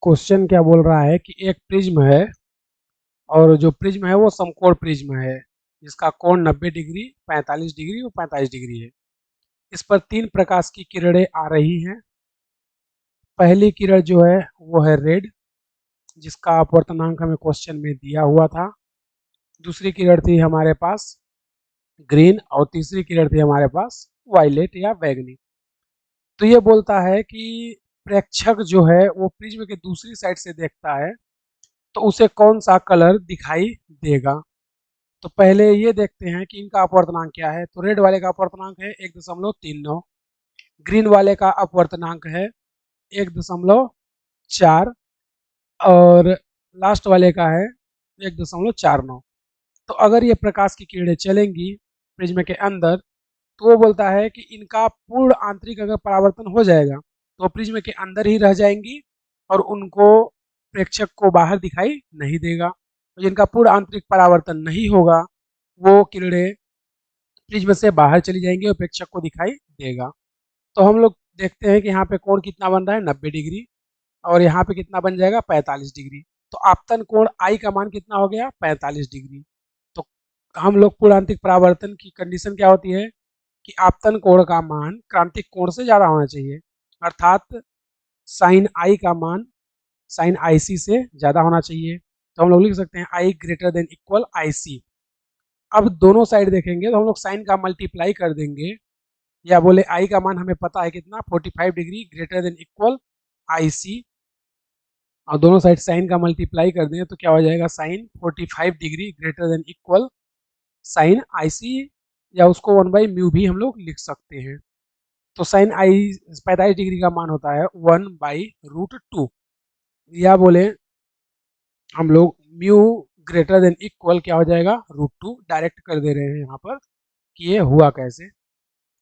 Question क्या बोल रहा है कि एक प्रिज्म है और जो प्रिज्म है वो समकोण प्रिज्म है जिसका कोण 90 डिग्री, 45 डिग्री और 45 डिग्री है। इस पर तीन प्रकाश की किरणें आ रही हैं। पहली किरण जो है वो है रेड, जिसका अपवर्तनांक हमें क्वेश्चन में दिया हुआ था। दूसरी किरण थी हमारे पास ग्रीन और तीसरी किरण थी हमारे पास वायलेट या बैगनी। तो ये बोलता है कि प्रेक्षक जो है वो प्रिज्म के दूसरी साइड से देखता है तो उसे कौन सा कलर दिखाई देगा। तो पहले ये देखते हैं कि इनका अपवर्तनांक क्या है। तो रेड वाले का अपवर्तनांक है 1.39, ग्रीन वाले का अपवर्तनांक है 1.4 और लास्ट वाले का है 1.49। तो अगर ये प्रकाश की किरणें चलेंगी प्रिज्म के अंदर तो वो बोलता है कि इनका पूर्ण आंतरिक अगर परावर्तन हो जाएगा तो प्रिज्म के अंदर ही रह जाएंगी और उनको प्रेक्षक को बाहर दिखाई नहीं देगा। तो जिनका पूर्ण आंतरिक परावर्तन नहीं होगा वो किरणें प्रिज्म से बाहर चली जाएंगी और प्रेक्षक को दिखाई देगा। तो हम लोग देखते हैं कि यहाँ पे कोण कितना बन रहा है 90 डिग्री और यहाँ पे कितना बन जाएगा 45 डिग्री। तो आपतन कोण आई का मान कितना हो गया 45 डिग्री। तो हम लोग पूर्णांतिक परावर्तन की कंडीशन क्या होती है कि आपतन कोण का मान क्रांतिक कोण से ज्यादा होना चाहिए, अर्थात साइन आई का मान साइन आई सी से ज्यादा होना चाहिए। तो हम लोग लिख सकते हैं आई ग्रेटर देन इक्वल आई सी। अब दोनों साइड देखेंगे तो हम लोग साइन का मल्टीप्लाई कर देंगे, या बोले आई का मान हमें पता है कितना 45 डिग्री ग्रेटर देन इक्वल आई सी, और दोनों साइड साइन का मल्टीप्लाई कर दें तो क्या हो जाएगा sine 45 degree greater than equal sine i c, या उसको 1/म्यू भी हम लोग लिख सकते हैं। तो साइन आई 45 डिग्री का मान होता है 1/√2, या बोले हम लोग म्यू ग्रेटर देन इक्वल क्या हो जाएगा √2। डायरेक्ट कर दे रहे हैं यहाँ पर कि ये हुआ कैसे,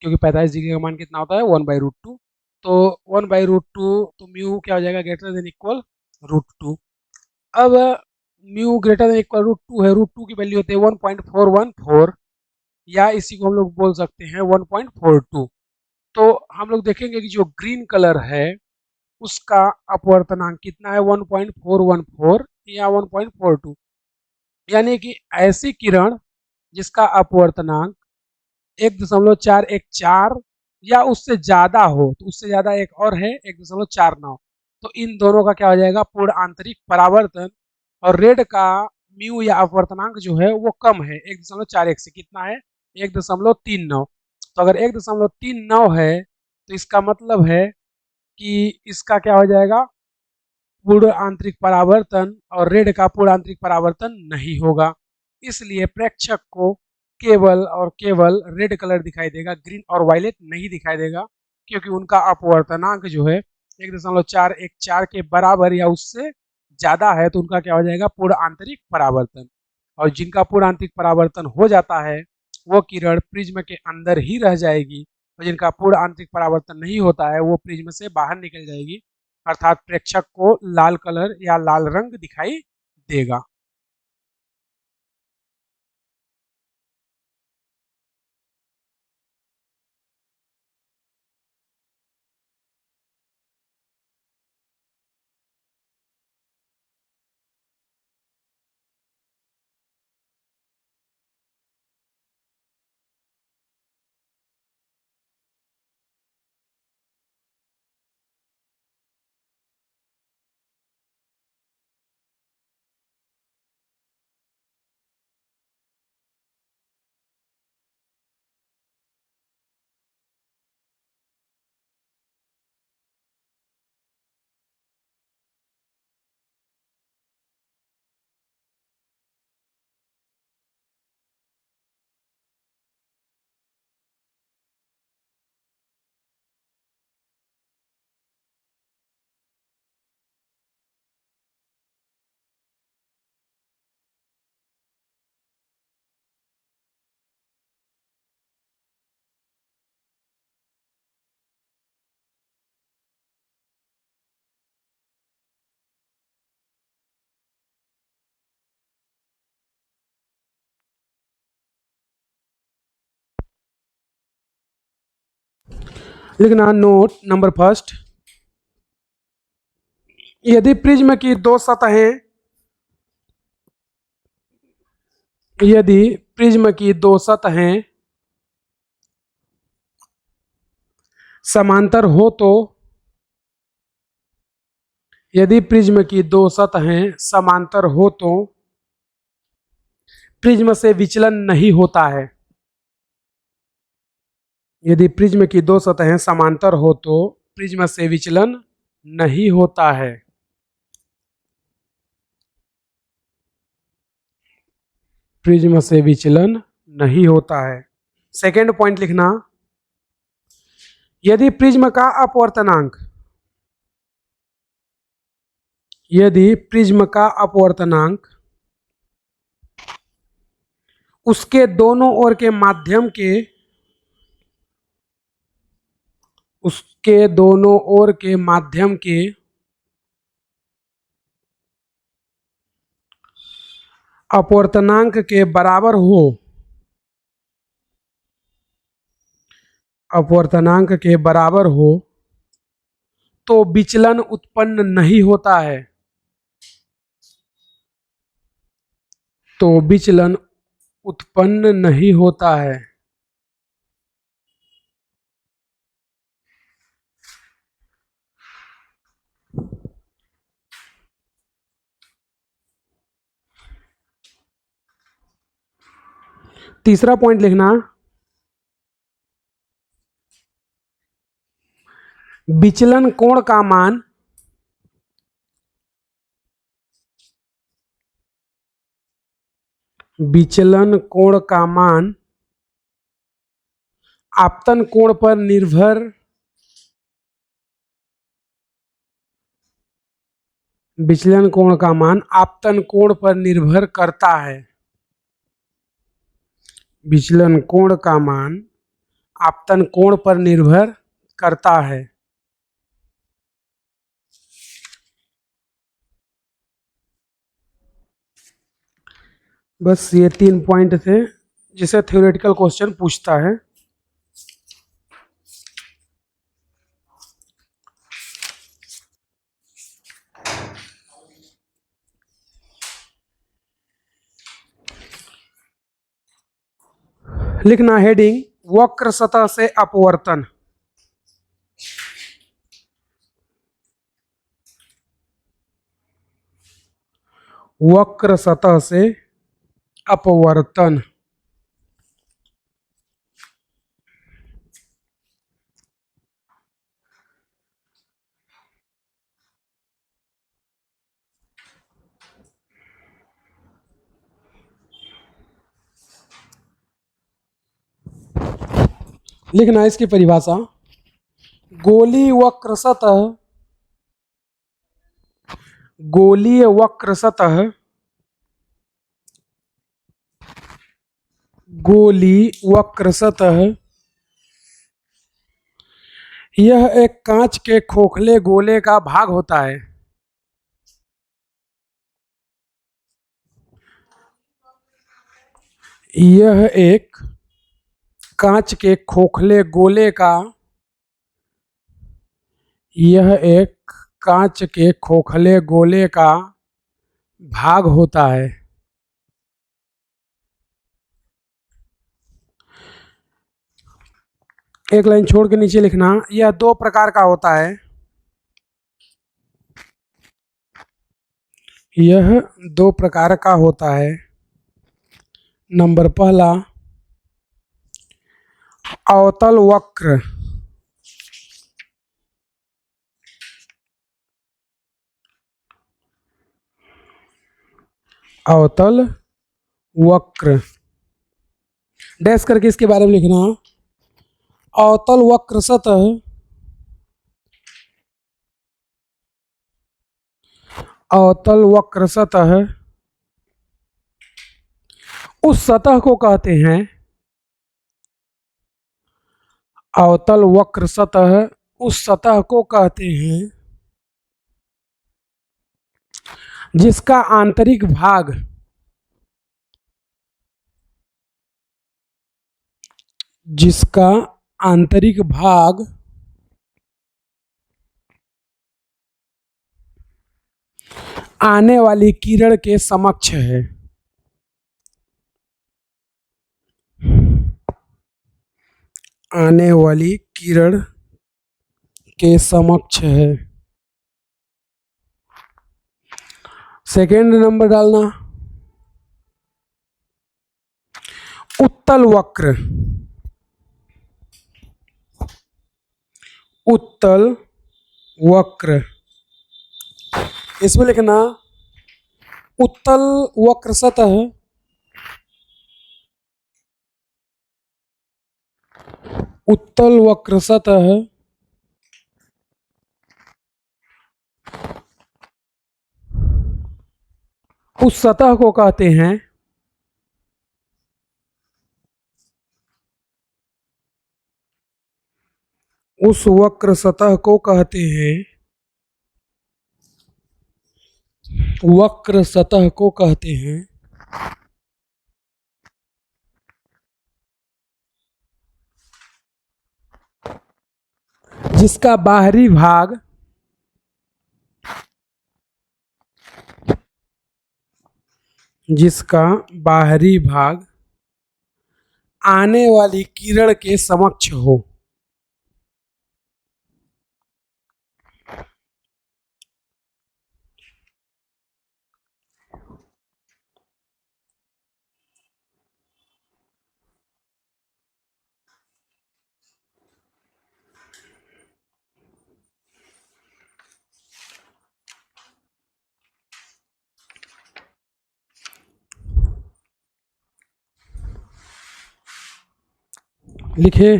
क्योंकि 45 डिग्री का मान कितना होता है 1/√2। तो 1/√2 तो म्यू क्या हो जाएगा ग्रेटर देन इक्वल √2। अब म्यू ग्रेटर देन इक्वल √2 है, √2 की वैल्यू होती है 1.414, या इसी को हम लोग बोल सकते हैं 1.42। तो हम लोग देखेंगे कि जो ग्रीन कलर है उसका अपवर्तनांक कितना है 1.414 या 1.42, यानी कि ऐसी किरण जिसका अपवर्तनांक 1.414 या उससे ज्यादा हो, तो उससे ज्यादा एक और है 1.49। तो इन दोनों का क्या हो जाएगा पूर्ण आंतरिक परावर्तन। और रेड का म्यू या अपवर्तनांक जो है वो कम है 1.41 से, कितना है 1.39। तो अगर 1.39 है तो इसका मतलब है कि इसका क्या हो जाएगा पूर्ण आंतरिक परावर्तन, और रेड का पूर्ण आंतरिक परावर्तन नहीं होगा। इसलिए प्रेक्षक को केवल और केवल रेड कलर दिखाई देगा, ग्रीन और वायलेट नहीं दिखाई देगा, क्योंकि उनका अपवर्तनांक जो है 1.414 के बराबर या उससे ज्यादा है। तो उनका क्या हो जाएगा पूर्ण आंतरिक परावर्तन। और जिनका पूर्ण आंतरिक परावर्तन हो जाता है वो किरण प्रिज्म के अंदर ही रह जाएगी, और जिनका पूर्ण आंतरिक परावर्तन नहीं होता है वो प्रिज्म से बाहर निकल जाएगी, अर्थात प्रेक्षक को लाल कलर या लाल रंग दिखाई देगा। लिखना नोट नंबर फर्स्ट, यदि प्रिज्म की दो सतहें यदि प्रिज्म की दो सतहें समांतर हो तो यदि प्रिज्म की दो सतहें समांतर हो तो प्रिज्म से विचलन नहीं होता है। यदि प्रिज्म की दो सतहें समांतर हो तो प्रिज्म से विचलन नहीं होता है। प्रिज्म से विचलन नहीं होता है। सेकेंड पॉइंट लिखना, यदि प्रिज्म का अपवर्तनांक यदि प्रिज्म का अपवर्तनांक उसके दोनों ओर के माध्यम के उसके दोनों ओर के माध्यम के अपवर्तनांक के बराबर हो अपवर्तनांक के बराबर हो तो विचलन उत्पन्न नहीं होता है। तो विचलन उत्पन्न नहीं होता है। तीसरा पॉइंट लिखना, विचलन कोण का मान विचलन कोण का मान आपतन कोण पर निर्भर विचलन कोण का मान आपतन कोण पर निर्भर करता है। विचलन कोण का मान आपतन कोण पर निर्भर करता है। बस ये 3 पॉइंट थे जिसे थ्योरेटिकल क्वेश्चन पूछता है। लिखना हेडिंग, वक्र सतह से अपवर्तन। वक्र सतह से अपवर्तन। लिखना इसकी परिभाषा, गोलीय वक्र सतह गोलीय वक्र सतह गोलीय वक्र सतह यह एक कांच के खोखले गोले का भाग होता है। यह एक कांच के खोखले गोले का यह एक कांच के खोखले गोले का भाग होता है। एक लाइन छोड़ के नीचे लिखना, यह दो प्रकार का होता है। यह दो प्रकार का होता है। नंबर पहला, अवतल वक्र। अवतल वक्र डैश करके इसके बारे में लिखना, अवतल वक्र सतह अवतल वक्र सतह उस सतह को कहते हैं अवतल वक्र सतह उस सतह को कहते हैं जिसका आंतरिक भाग जिसका आंतरिक भाग आने वाली किरण के समक्ष है। आने वाली किरण के समक्ष है। सेकेंड नंबर डालना, उत्तल वक्र। उत्तल वक्र, इसमें लिखना उत्तल वक्र सतह उत्तल वक्र सतह उस सतह को कहते हैं उस वक्र सतह को कहते हैं वक्र सतह को कहते हैं जिसका बाहरी भाग आने वाली किरण के समक्ष हो। लिखे,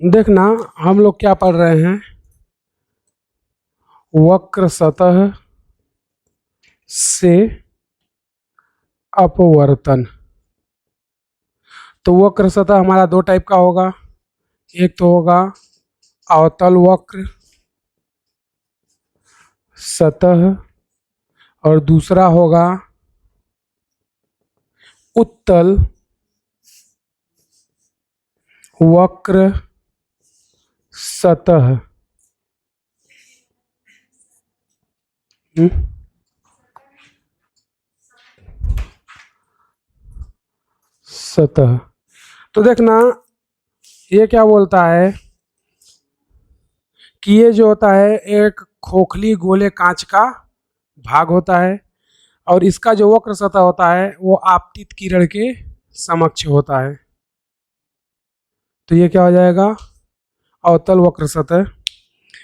देखना हम लोग क्या पढ़ रहे हैं, वक्र सतह से अपवर्तन। तो वक्र सतह हमारा दो टाइप का होगा, एक तो होगा अवतल वक्र सतह और दूसरा होगा उत्तल वक्र सतह। सतह, तो देखना ये क्या बोलता है कि ये जो होता है एक खोखली गोले कांच का भाग होता है और इसका जो वक्र सतह होता है वो आपतित किरण के समक्ष होता है। तो ये क्या हो जाएगा, अवतल वक्र सतह।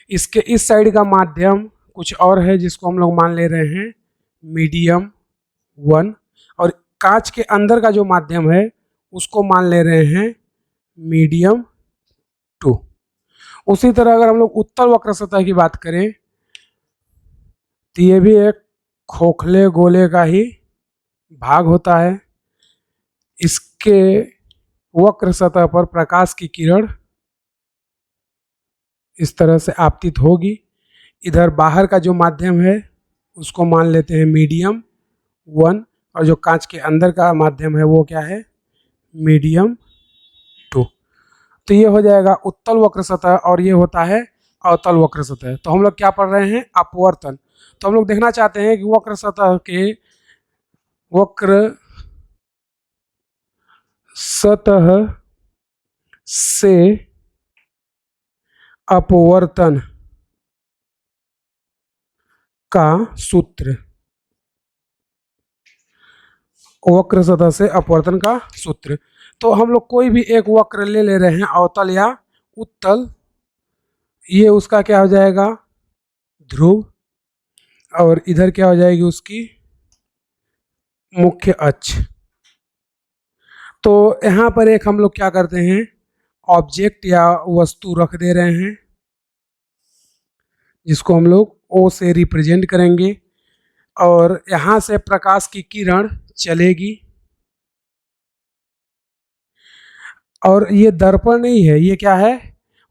इसके इस साइड का माध्यम कुछ और है जिसको हम लोग मान ले रहे हैं मीडियम 1, और कांच के अंदर का जो माध्यम है उसको मान ले रहे हैं मीडियम 2। उसी तरह अगर हम लोग उत्तल वक्र सतह की बात करें तो ये भी एक खोखले गोले का ही भाग होता है। इसके वक्र सतह पर प्रकाश की किरण इस तरह से आपतित होगी। इधर बाहर का जो माध्यम है उसको मान लेते हैं मीडियम 1 और जो कांच के अंदर का माध्यम है वो क्या है, मीडियम 2। तो ये हो जाएगा उत्तल वक्र सतह और ये होता है अवतल वक्र सतह। तो हम लोग क्या पढ़ रहे हैं, अपवर्तन। तो हम लोग देखना चाहते हैं कि वक्र सतह के वक्र सतह से अपवर्तन का सूत्र, वक्र सतह से अपवर्तन का सूत्र। तो हम लोग कोई भी एक वक्र ले रहे हैं, अवतल या उत्तल, ये उसका क्या हो जाएगा, ध्रुव, और इधर क्या हो जाएगी उसकी मुख्य अक्ष। तो यहाँ पर एक हम लोग क्या करते हैं, ऑब्जेक्ट या वस्तु रख दे रहे हैं जिसको हम लोग O से रिप्रेजेंट करेंगे और यहाँ से प्रकाश की किरण चलेगी। और ये दर्पण नहीं है, ये क्या है,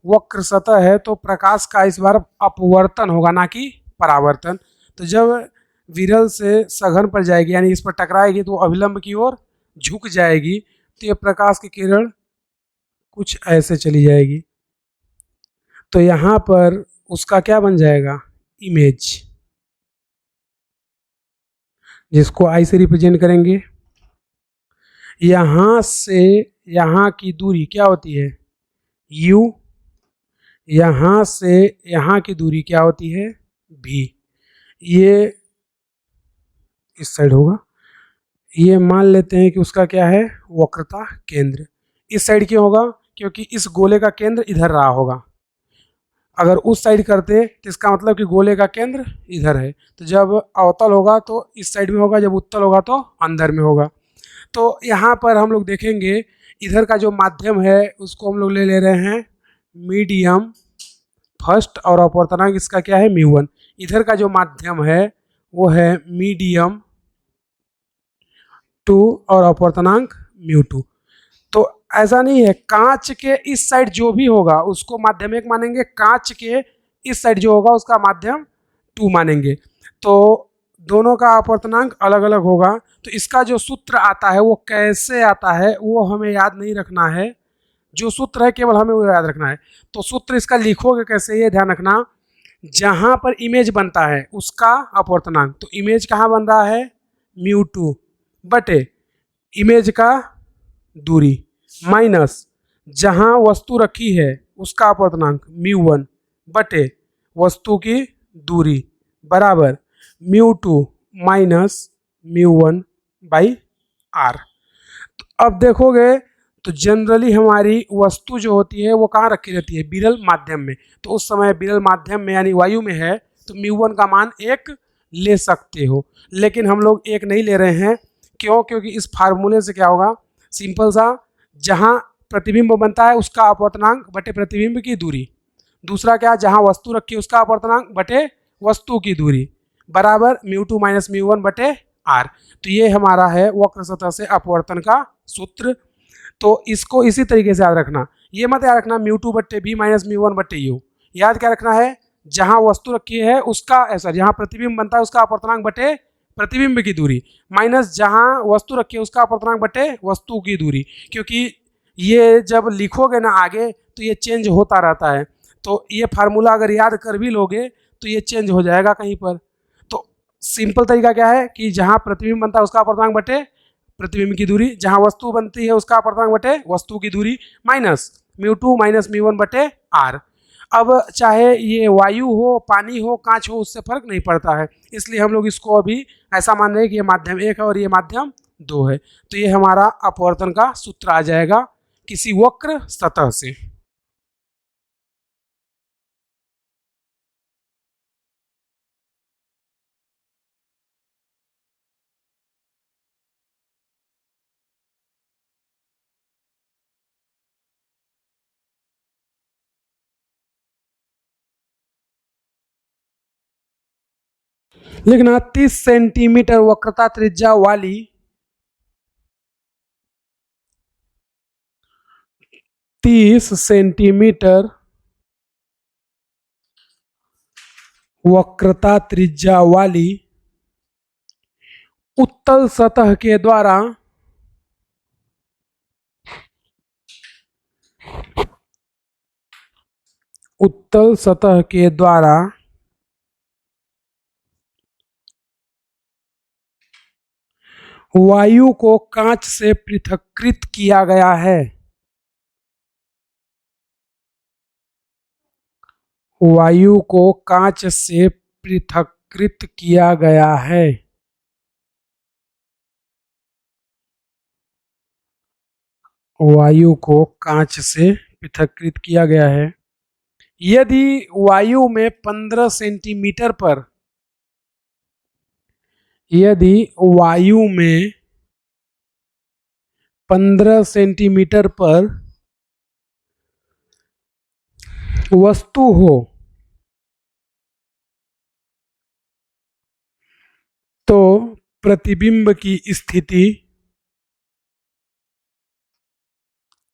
वक्र सतह है, तो प्रकाश का इस बार अपवर्तन होगा ना कि परावर्तन। तो जब विरल से सघन पर जाएगी यानी इस पर टकराएगी तो अभिलंब की ओर झुक जाएगी, तो ये प्रकाश की किरण कुछ ऐसे चली जाएगी। तो यहाँ पर उसका क्या बन जाएगा, इमेज, जिसको आई से रिप्रेजेंट करेंगे। यहाँ से यहाँ की दूरी क्या होती है, u, यहाँ से यहाँ की दूरी क्या होती है, v। ये इस साइड होगा, ये मान लेते हैं कि उसका क्या है, वक्रता केंद्र। इस साइड क्यों होगा, क्योंकि इस गोले का केंद्र इधर रहा होगा। अगर उस साइड करते तो इसका मतलब कि गोले का केंद्र इधर है, तो जब अवतल होगा तो इस साइड में होगा, जब उत्तल होगा तो अंदर में होगा। तो यहाँ पर हम लोग देखेंगे इधर का जो माध्यम है उसको हम लोग ले रहे हैं मीडियम फर्स्ट, और अपवर्तनांक इसका क्या है, μ1। इधर का जो माध्यम है वो है मीडियम 2 और अपवर्तनांक μ2। तो ऐसा नहीं है, कांच के इस साइड जो भी होगा उसको माध्यम 1 मानेंगे, कांच के इस साइड जो होगा उसका माध्यम 2 मानेंगे। तो दोनों का अपवर्तनांक अलग अलग होगा। तो इसका जो सूत्र आता है वो कैसे आता है वो हमें याद नहीं रखना है, जो सूत्र है केवल हमें वो याद रखना है। तो सूत्र इसका लिखोगे कैसे, ये ध्यान रखना, जहां पर इमेज बनता है उसका अपवर्तनांक, तो इमेज कहाँ बन रहा है, μ2 बटे इमेज का दूरी माइनस जहां वस्तु रखी है उसका अपवर्तनांक μ1 बटे वस्तु की दूरी बराबर μ2 माइनस μ1 बाई आर। तो अब देखोगे तो जनरली हमारी वस्तु जो होती है वो कहाँ रखी रहती है, विरल माध्यम में। तो उस समय विरल माध्यम में यानी वायु में है तो μ1 का मान 1 ले सकते हो, लेकिन हम लोग 1 नहीं ले रहे हैं। क्यों, क्योंकि इस फार्मूले से क्या होगा, सिंपल सा, जहाँ प्रतिबिंब बनता है उसका अपवर्तनांक बटे प्रतिबिंब की दूरी, दूसरा क्या, जहाँ वस्तु रखी है उसका अपवर्तनांक बटे वस्तु की दूरी बराबर μ2 माइनस μ1 बटे आर। तो ये हमारा है वक्र सतह से अपवर्तन का सूत्र। तो इसको इसी तरीके से याद रखना, ये मत याद रखना μ2 बट्टे बी माइनस μ1 बट्टे यू। याद क्या रखना है, जहां वस्तु रखी है उसका सॉरी जहां प्रतिबिंब बनता है उसका अपवर्तनांक बटे प्रतिबिंब की दूरी माइनस जहां वस्तु रखी है उसका अपवर्तनांक बटे वस्तु की दूरी। क्योंकि ये जब लिखोगे ना आगे तो ये चेंज होता रहता है, तो ये फार्मूला अगर याद कर भी लोगे तो ये चेंज हो जाएगा कहीं पर। तो सिंपल तरीका क्या है कि जहां प्रतिबिंब बनता है उसका अपवर्तनांक बटे प्रतिबिंब की दूरी, जहां वस्तु बनती है उसका अपवर्तनांक बटे वस्तु की दूरी माइनस μ2 माइनस μ1 बटे आर। अब चाहे ये वायु हो, पानी हो, कांच हो, उससे फर्क नहीं पड़ता है, इसलिए हम लोग इसको अभी ऐसा मान रहे हैं कि ये माध्यम 1 है और ये माध्यम 2 है। तो ये हमारा अपवर्तन का सूत्र आ जाएगा किसी वक्र सतह से। लिखना 30 सेंटीमीटर वक्रता त्रिज्या वाली 30 सेंटीमीटर वक्रता त्रिज्या वाली उत्तल सतह के द्वारा उत्तल सतह के द्वारा वायु को कांच से पृथक्कृत किया गया है। वायु को कांच से पृथक्कृत किया गया है। वायु को कांच से पृथक्कृत किया गया है। यदि वायु में 15 सेंटीमीटर पर यदि वायु में 15 सेंटीमीटर पर वस्तु हो तो प्रतिबिंब की स्थिति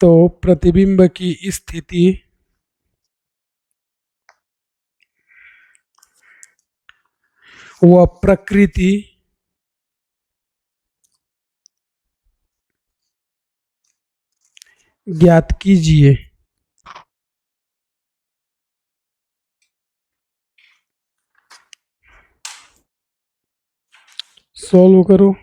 तो प्रतिबिंब की स्थिति व प्रकृति ज्ञात कीजिए। सॉल्व करो।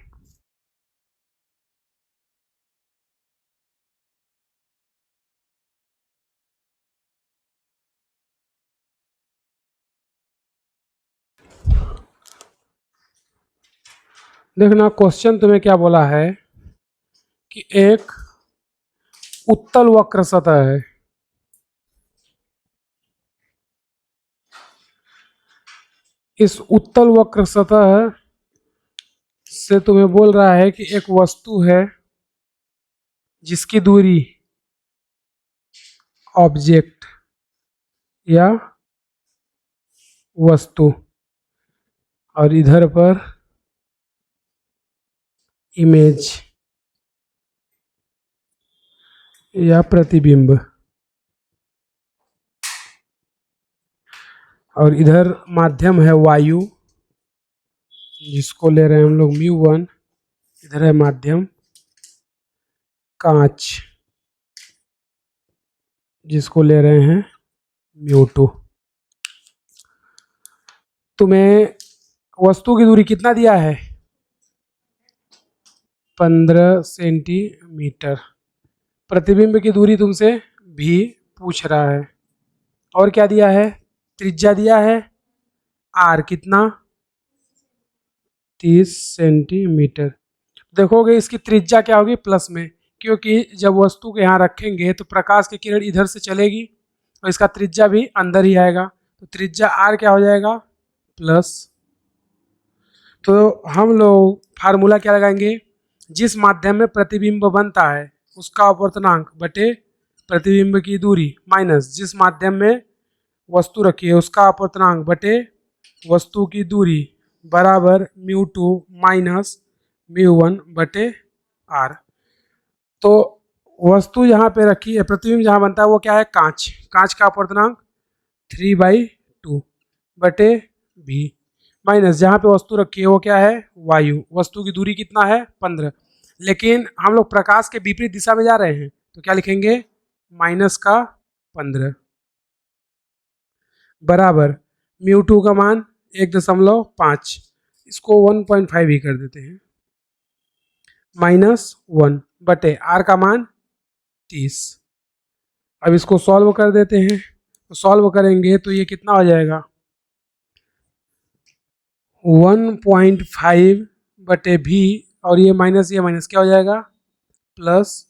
देखना क्वेश्चन तुम्हें क्या बोला है कि एक उत्तल वक्र सतह है, इस उत्तल वक्र सतह से तुम्हें बोल रहा है कि एक वस्तु है जिसकी दूरी ऑब्जेक्ट या वस्तु और इधर पर इमेज या प्रतिबिंब, और इधर माध्यम है वायु जिसको ले रहे हैं हम लोग μ1, इधर है माध्यम कांच जिसको ले रहे हैं μ2। तुम्हें वस्तु की दूरी कितना दिया है? 15 सेंटीमीटर। प्रतिबिंब की दूरी तुमसे भी पूछ रहा है, और क्या दिया है? त्रिज्या दिया है r कितना? 30 सेंटीमीटर। देखोगे इसकी त्रिज्या क्या होगी? प्लस में, क्योंकि जब वस्तु को यहाँ रखेंगे तो प्रकाश की किरण इधर से चलेगी और इसका त्रिज्या भी अंदर ही आएगा, तो त्रिज्या r क्या हो जाएगा? प्लस। तो हम लोग फार्मूला क्या लगाएंगे? जिस माध्यम में प्रतिबिंब बनता है उसका अपवर्तनांक बटे प्रतिबिंब की दूरी माइनस जिस माध्यम में वस्तु रखी है उसका अपवर्तनांक बटे वस्तु की दूरी बराबर μ2 माइनस μ1 बटे r। तो वस्तु जहाँ पे रखी है, प्रतिबिंब जहाँ बनता है वो क्या है? कांच। कांच का अपवर्तनांक 3/2 बटे v माइनस जहाँ पे वस्तु रखी है वो क्या है? वायु। वस्तु की दूरी कितना है? 15। लेकिन हम लोग प्रकाश के विपरीत दिशा में जा रहे हैं तो क्या लिखेंगे? माइनस का 15 बराबर μ2 का मान 1.5, इसको 1.5 ही कर देते हैं, -1 बटे r का मान 30। अब इसको सॉल्व कर देते हैं, तो सॉल्व करेंगे तो ये कितना हो जाएगा? 1.5 बटे v, और ये माइनस क्या हो जाएगा? प्लस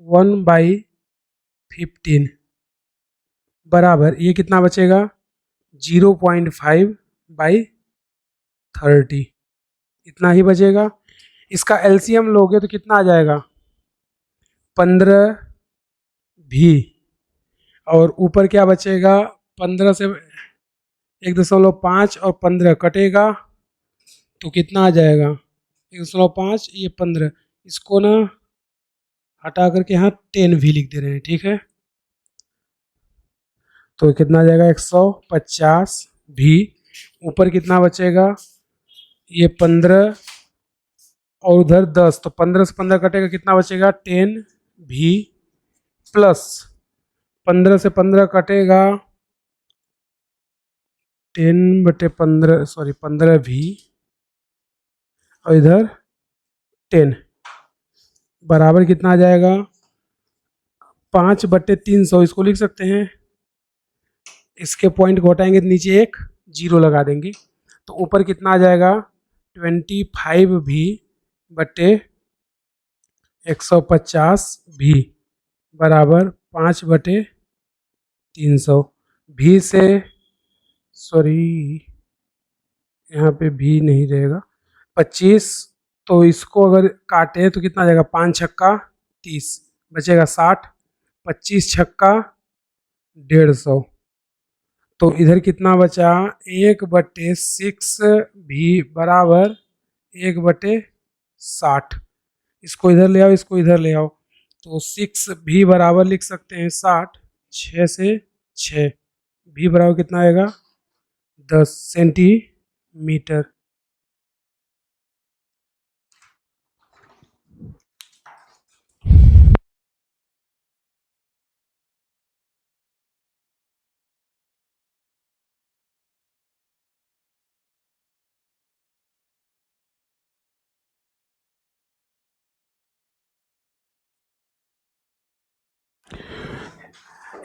1/15 बराबर ये कितना बचेगा? 0.5/30, इतना ही बचेगा। इसका एलसीएम लोगे तो कितना आ जाएगा? 15 भी, और ऊपर क्या बचेगा? 15 से 1.5 और 15 कटेगा तो कितना आ जाएगा? 1.5, ये 15, इसको ना हटा करके यहाँ 10 भी लिख दे रहे हैं, ठीक है। तो कितना आ जाएगा? 150 भी, ऊपर कितना बचेगा? ये 15 और उधर 10, तो 15 से 15 कटेगा, कितना बचेगा? 10 भी प्लस 15 से 15 कटेगा 10/15, सॉरी 15 भी, और इधर 10 बराबर कितना आ जाएगा? 5/300, इसको लिख सकते हैं। इसके पॉइंट को हटाएंगे तो नीचे एक 0 लगा देंगे, तो ऊपर कितना आ जाएगा? 25 भी बटे 150 भी बराबर 5/300। भी से, सॉरी यहाँ पे भी नहीं रहेगा, 25, तो इसको अगर काटे तो कितना आ जाएगा? 5 छक्का 30 बचेगा 60, 25 छक्का 150, तो इधर कितना बचा? 1/6 भी बराबर 1/60। इसको इधर ले आओ, इसको इधर ले आओ, तो 6 भी बराबर लिख सकते हैं 60, 6 से 6, भी बराबर कितना आएगा 10 सेंटीमीटर।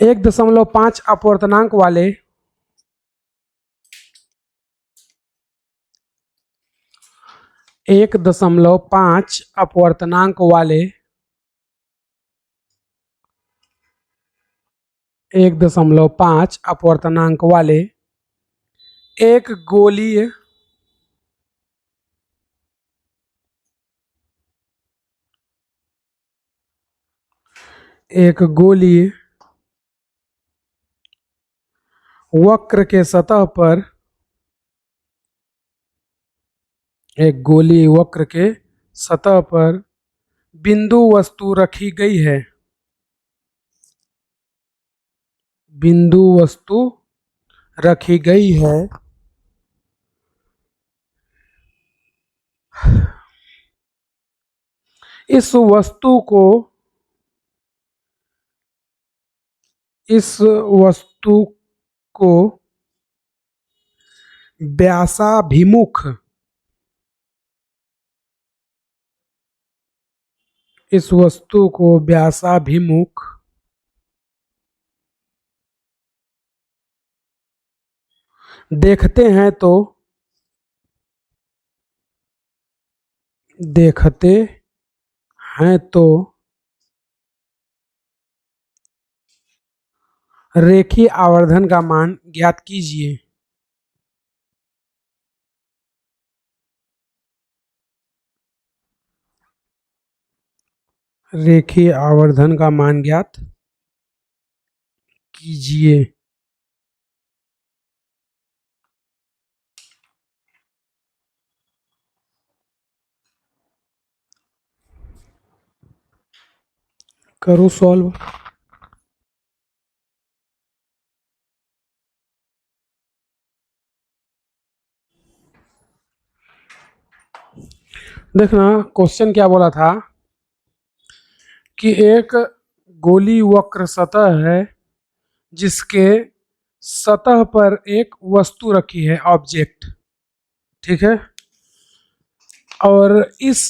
एक दशमलव पाँच अपवर्तनांक वाले 1.5 अपवर्तनांक वाले 1.5 अपवर्तनांक वाले एक गोलीय वक्र के सतह पर एक गोलीय वक्र के सतह पर बिंदु वस्तु रखी गई है। बिंदु वस्तु रखी गई है। इस वस्तु को व्यासाभिमुख देखते हैं तो रेखीय आवर्धन का मान ज्ञात कीजिए। रेखीय आवर्धन का मान ज्ञात कीजिए। करो सॉल्व। देखना क्वेश्चन क्या बोला था कि एक गोली वक्र सतह है जिसके सतह पर एक वस्तु रखी है, ऑब्जेक्ट, ठीक है, और इस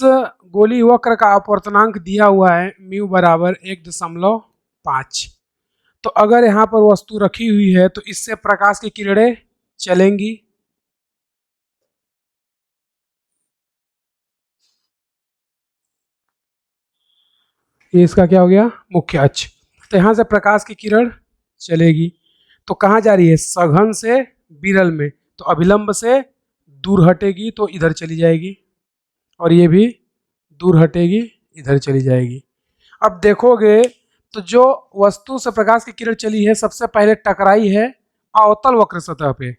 गोली वक्र का अपवर्तनांक दिया हुआ है म्यू बराबर 1.5। तो अगर यहाँ पर वस्तु रखी हुई है तो इससे प्रकाश की किरणें चलेंगी। ये इसका क्या हो गया, मुख्य अक्ष। तो यहाँ से प्रकाश की किरण चलेगी तो कहाँ जा रही है, सघन से विरल में, तो अभिलंब से दूर हटेगी तो इधर चली जाएगी, और ये भी दूर हटेगी इधर चली जाएगी। अब देखोगे तो जो वस्तु से प्रकाश की किरण चली है सबसे पहले टकराई है अवतल वक्र सतह पे।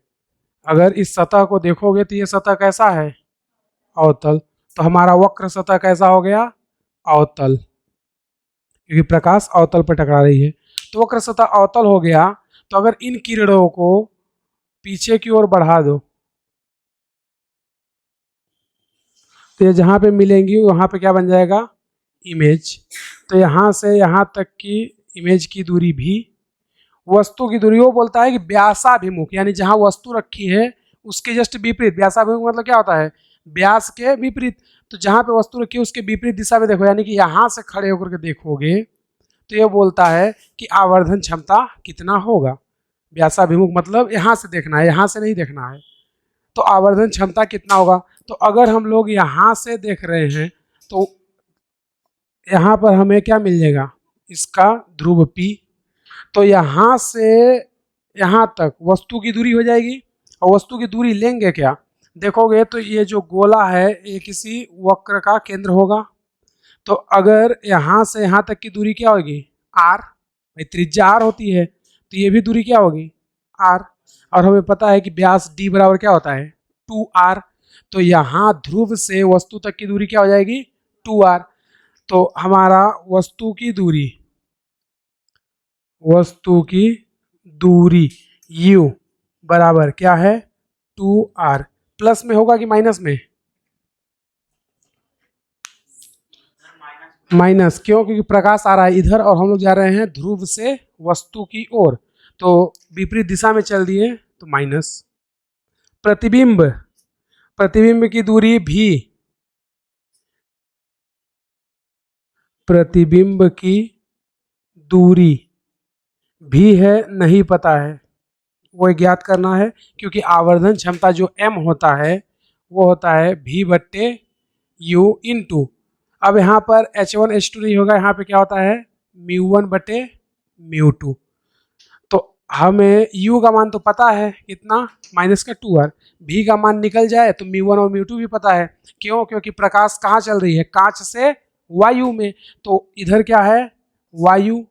अगर इस सतह को देखोगे तो ये सतह कैसा है, अवतल, तो हमारा वक्र सतह कैसा हो गया, अवतल, क्योंकि प्रकाश अवतल पर टकरा रही है। तो वक्र सतह अवतल हो गया। तो अगर इन किरणों को पीछे की ओर बढ़ा दो तो ये जहाँ पे मिलेंगी वहाँ पे क्या बन जाएगा, इमेज। तो यहाँ से यहाँ तक की इमेज की दूरी भी वस्तु की दूरी, वो बोलता है कि व्यासाभिमुख, यानी जहाँ वस्तु रखी है उसके जस्ट विपरीत। व्यासाभिमुख मतलब क्या होता है, व्यास के विपरीत। तो जहाँ पे वस्तु रखी है उसके विपरीत दिशा में देखो, यानी कि यहाँ से खड़े होकर के देखोगे तो ये बोलता है कि आवर्धन क्षमता कितना होगा। व्यासाभिमुख मतलब यहाँ से देखना है, यहाँ से नहीं देखना है। तो आवर्धन क्षमता कितना होगा। तो अगर हम लोग यहाँ से देख रहे हैं तो यहाँ पर हमें क्या मिल जाएगा, इसका ध्रुव P। तो यहाँ से यहाँ तक वस्तु की दूरी हो जाएगी, और वस्तु की दूरी लेंगे क्या, देखोगे तो ये जो गोला है ये किसी वक्र का केंद्र होगा। तो अगर यहाँ से यहाँ तक की दूरी क्या होगी, r, भाई त्रिज्या r होती है, तो ये भी दूरी क्या होगी, r। और हमें पता है कि व्यास d बराबर क्या होता है, 2r। तो यहाँ ध्रुव से वस्तु तक की दूरी क्या हो जाएगी, 2r। तो हमारा वस्तु की दूरी u बराबर क्या है 2r। प्लस में होगा कि माइनस में? माइनस। क्यों? क्योंकि प्रकाश आ रहा है इधर और हम लोग जा रहे हैं ध्रुव से वस्तु की ओर, तो विपरीत दिशा में चल दिए तो माइनस। प्रतिबिंब प्रतिबिंब की दूरी भी, प्रतिबिंब की दूरी भी है, नहीं पता है, वो ज्ञात करना है। क्योंकि आवर्धन क्षमता जो m होता है वो होता है v बट्टे u इंटू, अब यहाँ पर h1 h2 नहीं होगा, यहाँ पे क्या होता है μ1 बटे μ2। तो हमें u का मान तो पता है कितना, माइनस का 2r। v का मान निकल जाए तो μ1 और μ2 भी पता है। क्यों? क्योंकि प्रकाश कहाँ चल रही है, कांच से वायु में। तो इधर क्या है वायु,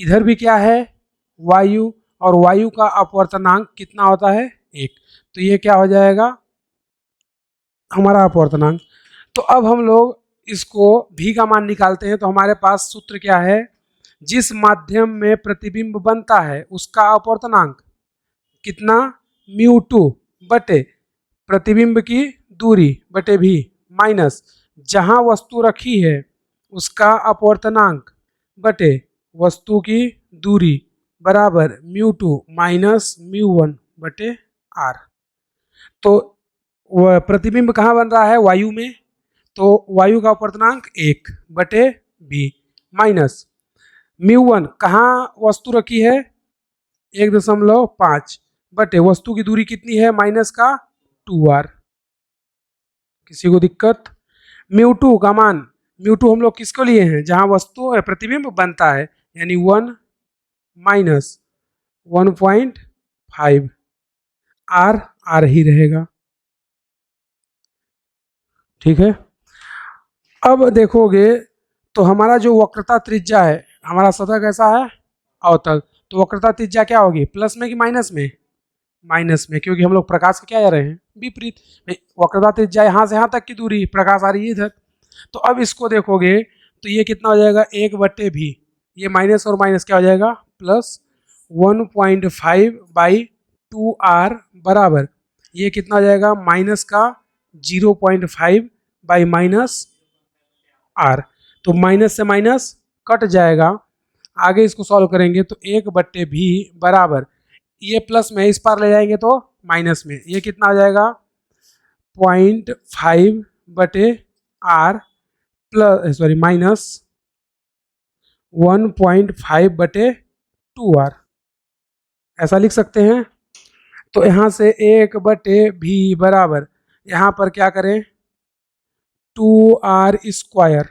इधर भी क्या है वायु, और वायु का अपवर्तनांक कितना होता है 1। तो ये क्या हो जाएगा हमारा अपवर्तनांक। तो अब हम लोग इसको v का मान निकालते हैं। तो हमारे पास सूत्र क्या है, जिस माध्यम में प्रतिबिंब बनता है उसका अपवर्तनांक कितना μ2 बटे प्रतिबिंब की दूरी बटे v माइनस जहां वस्तु रखी है उसका अपवर्तनांक बटे वस्तु की दूरी बराबर μ2 माइनस μ1 बटे r। तो वह प्रतिबिंब कहाँ बन रहा है वायु में, तो वायु का अपवर्तनांक 1 बटे b माइनस μ1 कहाँ वस्तु रखी है 1.5 बटे वस्तु की दूरी कितनी है माइनस का 2r। किसी को दिक्कत? μ2 का मान, μ2 हम लोग किसको लिए हैं जहां वस्तु प्रतिबिंब बनता है, यानी 1 माइनस 1.5 r ही रहेगा। ठीक है। अब देखोगे तो हमारा जो वक्रता त्रिज्या है, हमारा सतह कैसा है अवतल, तो वक्रता त्रिज्या क्या होगी प्लस में कि माइनस में? माइनस में, क्योंकि हम लोग प्रकाश के क्या जा रहे हैं विपरीत। वक्रता त्रिज्या यहाँ से यहाँ तक की दूरी, प्रकाश आ रही है इधर। तो अब इसको देखोगे तो ये कितना हो जाएगा 1 बट्टे भी, ये माइनस और माइनस क्या हो जाएगा प्लस 1.5/2r बराबर ये कितना हो जाएगा माइनस का 0.5/-r। तो माइनस से माइनस कट जाएगा। आगे इसको सॉल्व करेंगे तो 1 बट्टे भी बराबर ये प्लस में इस पार ले जाएंगे तो माइनस में, ये कितना आ जाएगा 0.5/r प्लस माइनस 1.5/2r, ऐसा लिख सकते हैं। तो यहाँ से 1 बटे भी बराबर यहाँ पर क्या करें 2r स्क्वायर,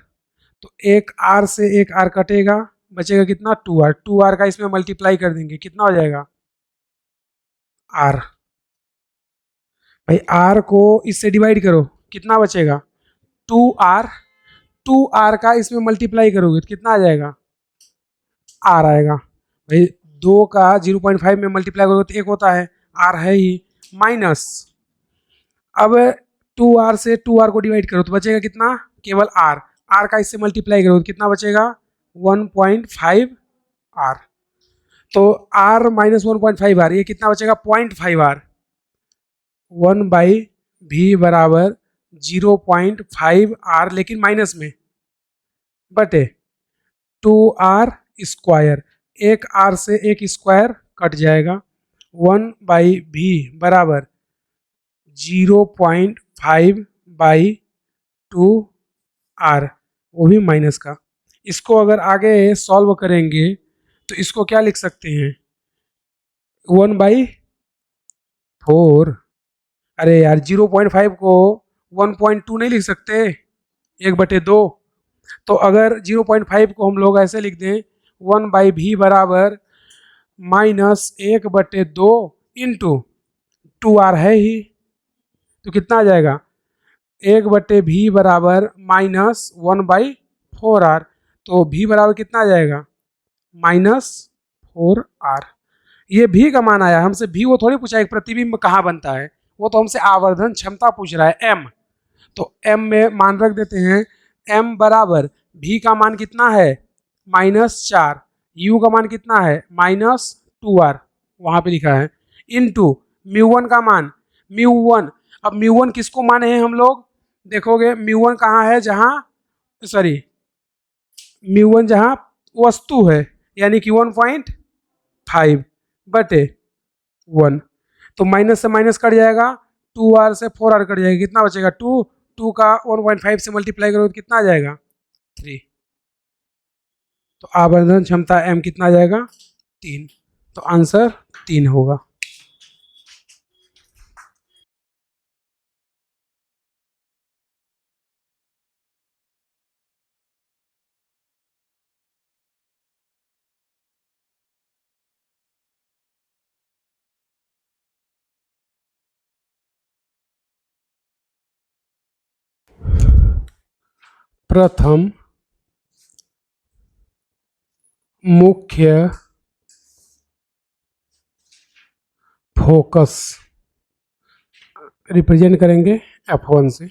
तो एक r से एक r कटेगा, बचेगा कितना 2r, 2r का इसमें मल्टीप्लाई कर देंगे कितना हो जाएगा r। भाई r को इससे डिवाइड करो कितना बचेगा 2r, 2r का इसमें मल्टीप्लाई करोगे तो कितना आ जाएगा r आएगा। भाई 2 का 0.5 में मल्टीप्लाई करोगे तो 1 होता है, r है ही, माइनस अब 2r से 2r को डिवाइड करो तो बचेगा कितना केवल r, r का इससे मल्टीप्लाई करो तो कितना बचेगा 1.5r। तो r माइनस 1.5r ये कितना बचेगा 0.5r, 1/v बराबर 0.5r लेकिन माइनस में बटे 2r स्क्वायर, एक r से एक स्क्वायर कट जाएगा, 1/v बराबर 0.5/2r वो भी माइनस का। इसको अगर आगे सॉल्व करेंगे तो इसको क्या लिख सकते हैं 1/4। अरे यार 0.5 को 1.2 नहीं लिख सकते 1/2। तो अगर 0.5 को हम लोग ऐसे लिख दें 1/v बराबर माइनस 1/2 इंटू 2r है ही, तो कितना आ जाएगा 1/v बराबर माइनस 1/4r। तो v बराबर कितना आ जाएगा -4r। ये v का मान आया, हमसे v वो थोड़ी पूछा है प्रतिबिंब कहाँ बनता है, वो तो हमसे आवर्धन क्षमता पूछ रहा है m। तो m में मान रख देते हैं m बराबर v का मान कितना है -4, u का मान कितना है -2r, वहां पे लिखा है, इनटू μ1 का मान μ1। अब μ1 किसको माने हैं हम लोग, देखोगे μ1 कहाँ है, जहां सॉरी μ1 जहां वस्तु है, यानी कि 1.5 बटे 1, तो माइनस से माइनस कट जाएगा, 2r से 4r कट जाएगा, कितना बचेगा 2, 2 का 1.5 से मल्टीप्लाई करोगे तो कितना आ जाएगा 3, तो आवर्धन क्षमता m कितना आ जाएगा 3, तो आंसर 3 होगा। प्रथम मुख्य फोकस रिप्रेजेंट करेंगे F1 से।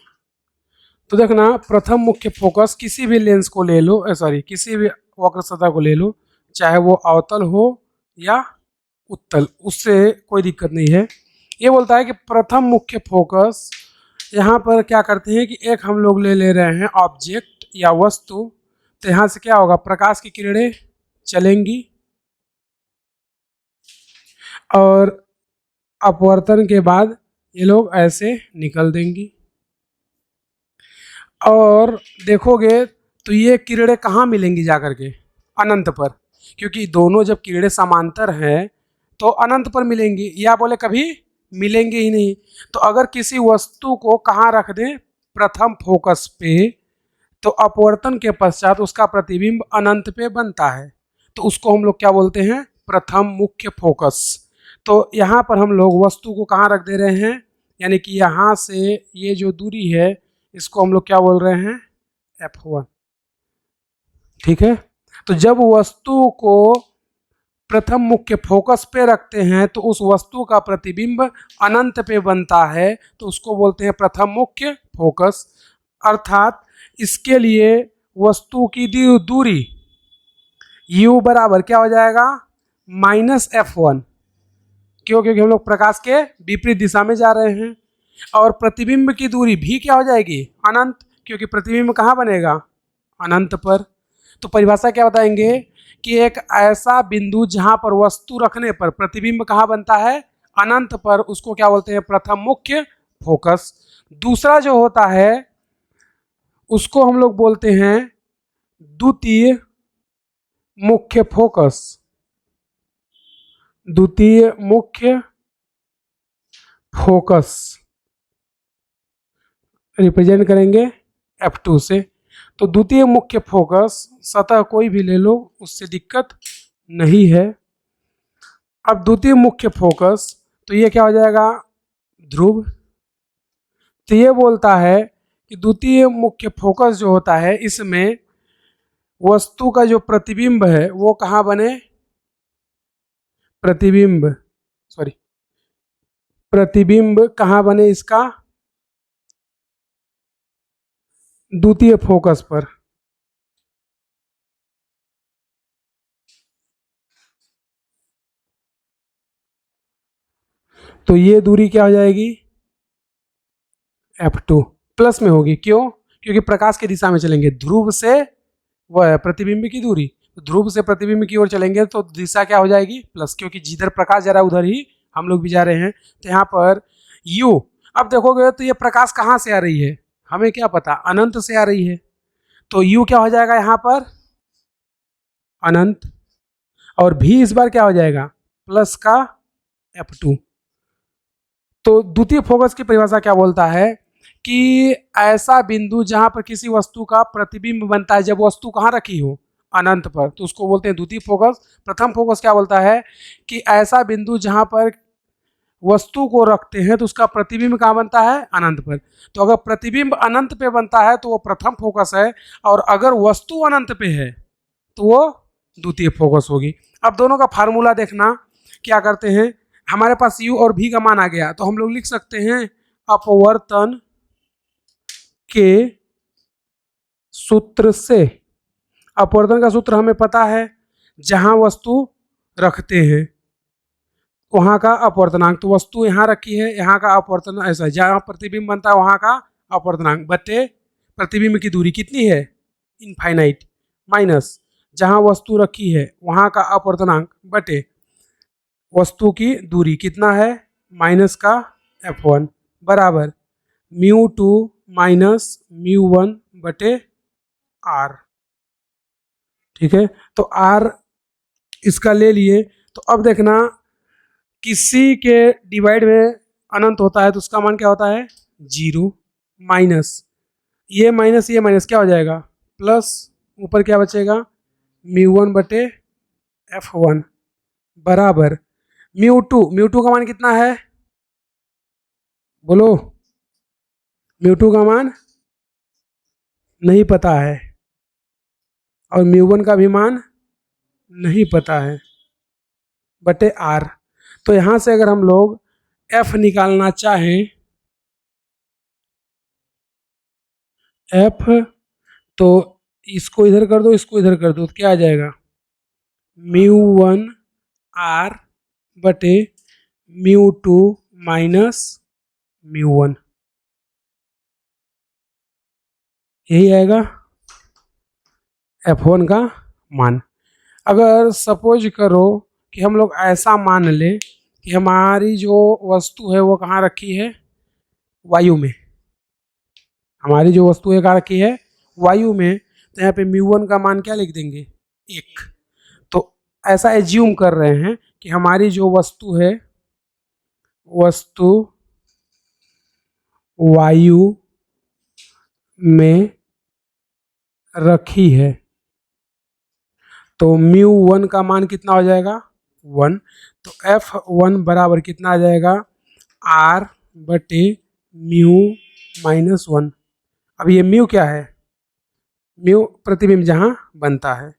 तो देखना, प्रथम मुख्य फोकस किसी भी लेंस को ले लो, किसी भी वक्र सतह को ले लो, चाहे वो अवतल हो या उत्तल, उससे कोई दिक्कत नहीं है। ये बोलता है कि प्रथम मुख्य फोकस, यहाँ पर क्या करते हैं कि एक हम लोग ले रहे हैं ऑब्जेक्ट या वस्तु, तो यहाँ से क्या होगा, प्रकाश की किरणें चलेंगी और अपवर्तन के बाद ये लोग ऐसे निकल देंगी, और देखोगे तो ये किरणें कहाँ मिलेंगी जाकर के, अनंत पर, क्योंकि दोनों जब किरणें समांतर हैं तो अनंत पर मिलेंगी, या बोले कभी मिलेंगे ही नहीं। तो अगर किसी वस्तु को कहाँ रख दें, प्रथम फोकस पे, तो अपवर्तन के पश्चात उसका प्रतिबिंब अनंत पे बनता है, तो उसको हम लोग क्या बोलते हैं, प्रथम मुख्य फोकस। तो यहाँ पर हम लोग वस्तु को कहाँ रख दे रहे हैं, यानी कि यहाँ से ये जो दूरी है इसको हम लोग क्या बोल रहे हैं, F1, ठीक है। तो जब वस्तु को प्रथम मुख्य फोकस पे रखते हैं तो उस वस्तु का प्रतिबिंब अनंत पे बनता है, तो उसको बोलते हैं प्रथम मुख्य फोकस। अर्थात इसके लिए वस्तु की दूरी u बराबर क्या हो जाएगा, -F1, क्यों, क्योंकि हम लोग प्रकाश के विपरीत दिशा में जा रहे हैं, और प्रतिबिंब की दूरी भी क्या हो जाएगी, अनंत, क्योंकि प्रतिबिंब कहाँ बनेगा, अनंत पर। तो परिभाषा क्या बताएंगे कि एक ऐसा बिंदु जहां पर वस्तु रखने पर प्रतिबिंब कहाँ बनता है, अनंत पर, उसको क्या बोलते हैं, प्रथम मुख्य फोकस। दूसरा जो होता है उसको हम लोग बोलते हैं द्वितीय मुख्य फोकस, द्वितीय मुख्य फोकस रिप्रेजेंट करेंगे F2 से। तो द्वितीय मुख्य फोकस सतह कोई भी ले लो, उससे दिक्कत नहीं है। अब द्वितीय मुख्य फोकस, तो ये क्या हो जाएगा, ध्रुव। तो ये बोलता है कि द्वितीय मुख्य फोकस जो होता है, इसमें वस्तु का जो प्रतिबिंब है वो कहाँ बने, प्रतिबिंब कहाँ बने इसका, द्वितीय फोकस पर। तो ये दूरी क्या हो जाएगी, F2 प्लस में होगी, क्यों, क्योंकि प्रकाश की दिशा में चलेंगे, ध्रुव से वह प्रतिबिंब की दूरी, ध्रुव से प्रतिबिंब की ओर चलेंगे तो दिशा क्या हो जाएगी, प्लस, क्योंकि जिधर प्रकाश जा रहा है उधर ही हम लोग भी जा रहे हैं। तो यहाँ पर u, अब देखोगे तो ये प्रकाश कहाँ से आ रही है, हमें क्या पता, अनंत से आ रही है, तो u क्या हो जाएगा यहाँ पर, अनंत, और भी इस बार क्या हो जाएगा, प्लस का F2। तो द्वितीय फोकस की परिभाषा क्या बोलता है कि ऐसा बिंदु जहां पर किसी वस्तु का प्रतिबिंब बनता है, जब वस्तु कहाँ रखी हो, अनंत पर, तो उसको बोलते हैं द्वितीय फोकस। प्रथम फोकस क्या बोलता है कि ऐसा बिंदु जहां पर वस्तु को रखते हैं तो उसका प्रतिबिंब कहाँ बनता है, अनंत पर। तो अगर प्रतिबिंब अनंत पे बनता है तो वो प्रथम फोकस है, और अगर वस्तु अनंत पे है तो वो द्वितीय फोकस होगी। अब दोनों का फार्मूला देखना, क्या करते हैं, हमारे पास u और v का मान आ गया, तो हम लोग लिख सकते हैं अपवर्तन के सूत्र से अपवर्तन का सूत्र हमें पता है, जहां वस्तु रखते हैं वहां का अपवर्तनांक। तो वस्तु यहाँ रखी है, यहाँ का अपवर्तन ऐसा, जहाँ प्रतिबिंब बनता है वहां का अपवर्तनांक बटे प्रतिबिंब की दूरी कितनी है, इनफाइनाइट, माइनस जहां वस्तु रखी है वहां का अपवर्तनांक बटे वस्तु की दूरी कितना है, माइनस का F1 बराबर μ2 माइनस μ1 बटे R। ठीक है, तो R इसका ले लिए। तो अब देखना, किसी के डिवाइड में अनंत होता है तो उसका मान क्या होता है, 0, माइनस ये माइनस क्या हो जाएगा, प्लस ऊपर क्या बचेगा, μ1 बटे F1 बराबर μ2 का मान कितना है, बोलो, μ2 का मान नहीं पता है और μ1 का भी मान नहीं पता है बटे R। तो यहां से अगर हम लोग F निकालना चाहें, F, तो इसको इधर कर दो, इसको इधर कर दो, तो क्या आ जाएगा, μ1 R बटे μ2 माइनस μ1, यही आएगा F1 का मान। अगर सपोज करो कि हम लोग ऐसा मान ले कि हमारी जो वस्तु है वो कहाँ रखी है, वायु में, हमारी जो वस्तु है कहाँ रखी है, वायु में, तो यहाँ पे μ1 का मान क्या लिख देंगे, 1। तो ऐसा एज्यूम कर रहे हैं कि हमारी जो वस्तु है, वस्तु वायु में रखी है, तो μ1 का मान कितना हो जाएगा, 1। तो F1 बराबर कितना आ जाएगा, R बटे म्यू माइनस 1। अब ये म्यू क्या है, म्यू प्रतिबिंब जहां बनता है।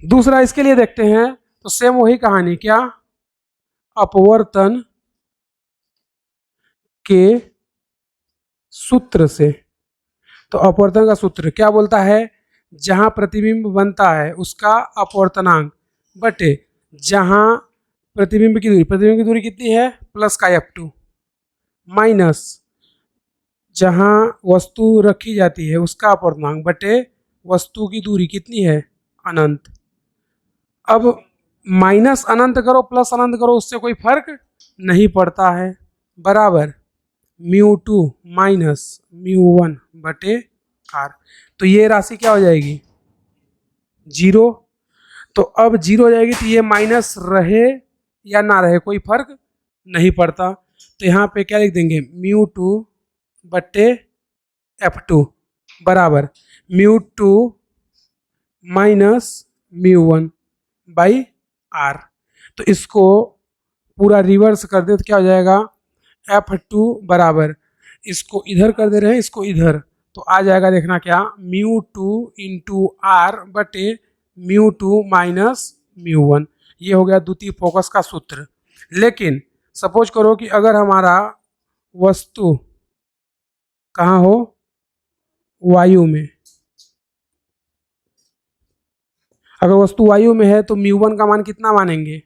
दूसरा इसके लिए देखते हैं, तो सेम वही कहानी, क्या, अपवर्तन के सूत्र से। तो अपवर्तन का सूत्र क्या बोलता है, जहां प्रतिबिंब बनता है उसका अपवर्तनांक बटे जहां प्रतिबिंब की दूरी कितनी है, प्लस का F2, माइनस जहां वस्तु रखी जाती है उसका अपवर्तनांक बटे वस्तु की दूरी कितनी है, अनंत। अब माइनस अनंत करो प्लस अनंत करो उससे कोई फर्क नहीं पड़ता है, बराबर μ2 माइनस μ1 बटे R। तो ये राशि क्या हो जाएगी, 0। तो अब 0 हो जाएगी, तो ये माइनस रहे या ना रहे कोई फर्क नहीं पड़ता। तो यहाँ पे क्या लिख देंगे, μ2 बटे F2 बराबर μ2 माइनस μ1 बाई R। तो इसको पूरा रिवर्स कर दे तो क्या हो जाएगा, F2 बराबर, इसको इधर कर दे रहे हैं, इसको इधर, तो आ जाएगा, देखना क्या, μ2 इंटू R बटे μ2 माइनस μ1। ये हो गया द्वितीय फोकस का सूत्र। लेकिन सपोज करो कि अगर हमारा वस्तु कहाँ हो, वायु में, अगर वस्तु वायु में है तो μ1 का मान कितना मानेंगे,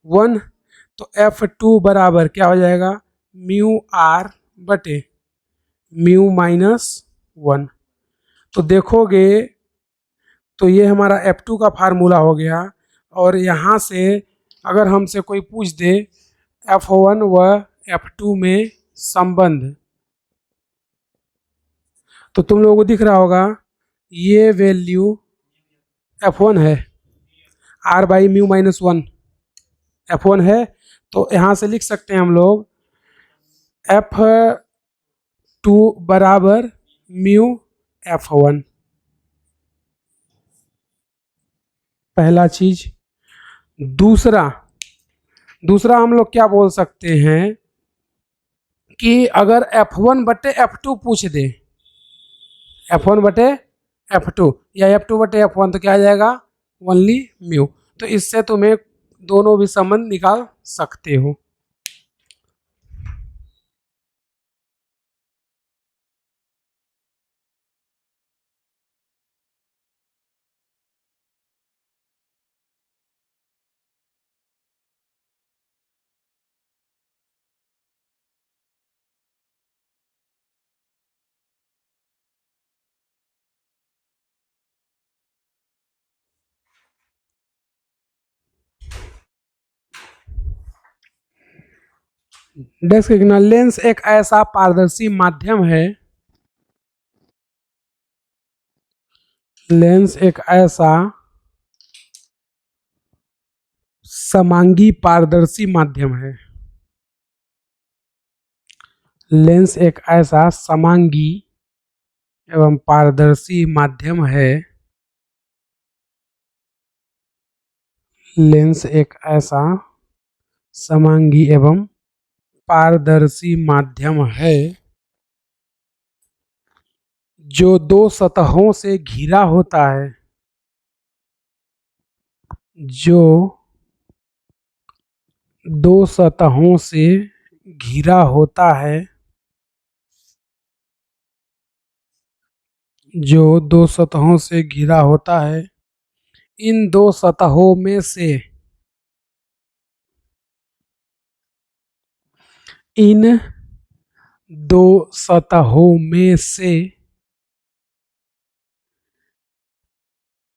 1। तो F2 बराबर क्या हो जाएगा, μR बटे म्यू माइनस 1। तो देखोगे तो ये हमारा F2 का फार्मूला हो गया। और यहाँ से अगर हमसे कोई पूछ दे F1 व F2 में संबंध, तो तुम लोगों को दिख रहा होगा ये वैल्यू F1 है, R by mu minus 1 F1 है। तो यहाँ से लिख सकते हैं हम लोग F2 बराबर म्यू F1, पहला चीज। दूसरा हम लोग क्या बोल सकते हैं कि अगर F1 बटे F2 पूछ दे, F1 बटे F2 या F2 बटे F1, तो क्या आ जाएगा, ओनली म्यू। तो इससे तुम्हें दोनों भी संबंध निकाल सकते हो। डेस्क देखना, लेंस एक ऐसा पारदर्शी माध्यम है, लेंस एक ऐसा समांगी पारदर्शी माध्यम है, लेंस एक ऐसा समांगी एवं पारदर्शी माध्यम है, लेंस एक ऐसा समांगी एवं पारदर्शी माध्यम है जो दो सतहों से घिरा होता है, जो दो सतहों से घिरा होता है, जो दो सतहों से घिरा होता है, इन दो सतहों में से, इन दो सतहों में से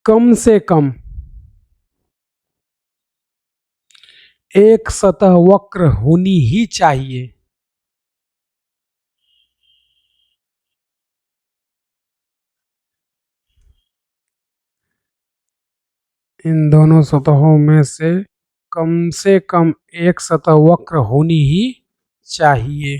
कम एक सतह वक्र होनी ही चाहिए, इन दोनों सतहों में से कम एक सतह वक्र होनी ही चाहिए।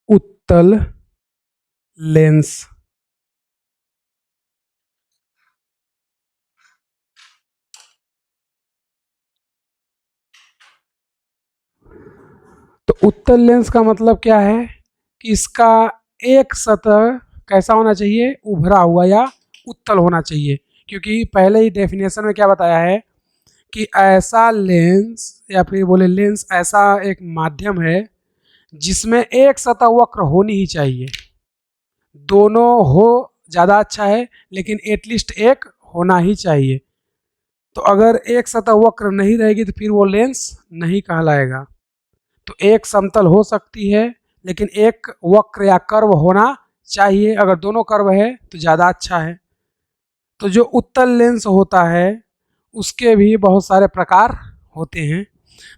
उत्तल लेंस, तो उत्तल लेंस का मतलब क्या है कि इसका एक सतह कैसा होना चाहिए, उभरा हुआ या उत्तल होना चाहिए, क्योंकि पहले ही डेफिनेशन में क्या बताया है कि ऐसा लेंस या फिर बोले लेंस ऐसा एक माध्यम है जिसमें एक सतह वक्र होनी ही चाहिए, दोनों हो ज़्यादा अच्छा है लेकिन एटलीस्ट एक होना ही चाहिए। तो अगर एक सतह वक्र नहीं रहेगी तो फिर वो लेंस नहीं कहलाएगा। तो एक समतल हो सकती है लेकिन एक वक्र या कर्व होना चाहिए, अगर दोनों कर्व है तो ज़्यादा अच्छा है। तो जो उत्तल लेंस होता है उसके भी बहुत सारे प्रकार होते हैं,